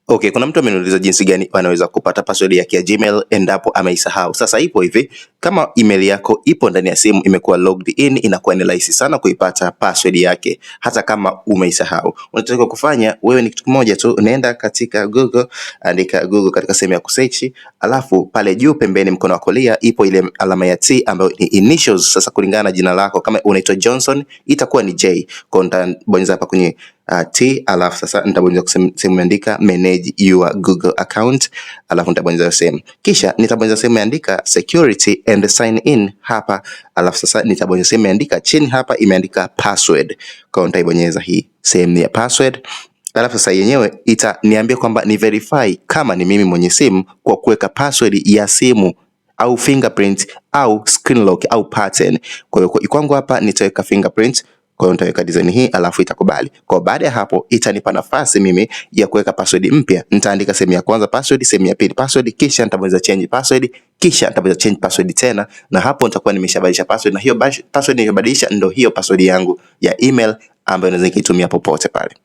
Okay, kuna mtu ameniuliza jinsi gani anaweza kupata password yake ya Gmail endapo ameisahau. Sasa ipo hivi, kama email yako ipo ndani ya simu imekuwa logged in, inakuwa ni rahisi sana kuipata password yake hata kama umeisahau. Unatakiwa kufanya wewe ni kitu kimoja tu, unaenda katika Google, andika Google katika sehemu ya kusearch, alafu pale juu pembeni mkono wa kulia ipo ile alama ya T ambayo ni initials. Sasa kulingana na jina lako, kama unaitwa Johnson itakuwa ni J. Kwa hiyo nitabonyeza hapa kwenye T, alafu sasa nitabonyeza sehemu imeandika manage your Google account, alafu nitabonyeza sehemu, kisha nitabonyeza sehemu imeandika security and sign in hapa, alafu sasa nitabonyeza sehemu imeandika chini hapa imeandika password. Kwa hiyo nitaibonyeza hii sehemu ya password, alafu sasa yenyewe itaniambia kwamba ni verify kama ni mimi mwenye simu kwa kuweka password ya simu au fingerprint au screen lock au pattern. Kwa hiyo kwangu hapa nitaweka fingerprint, kwa hiyo nitaweka design hii alafu itakubali. Kwa baada ya hapo itanipa nafasi mimi ya kuweka password mpya. Nitaandika sehemu ya kwanza password, sehemu ya pili password, kisha nitabonyeza change password, kisha nitabonyeza change password tena, na hapo nitakuwa nimeshabadilisha password, na hiyo password niliyobadilisha ndio hiyo password yangu ya email ambayo naweza kuitumia popote pale.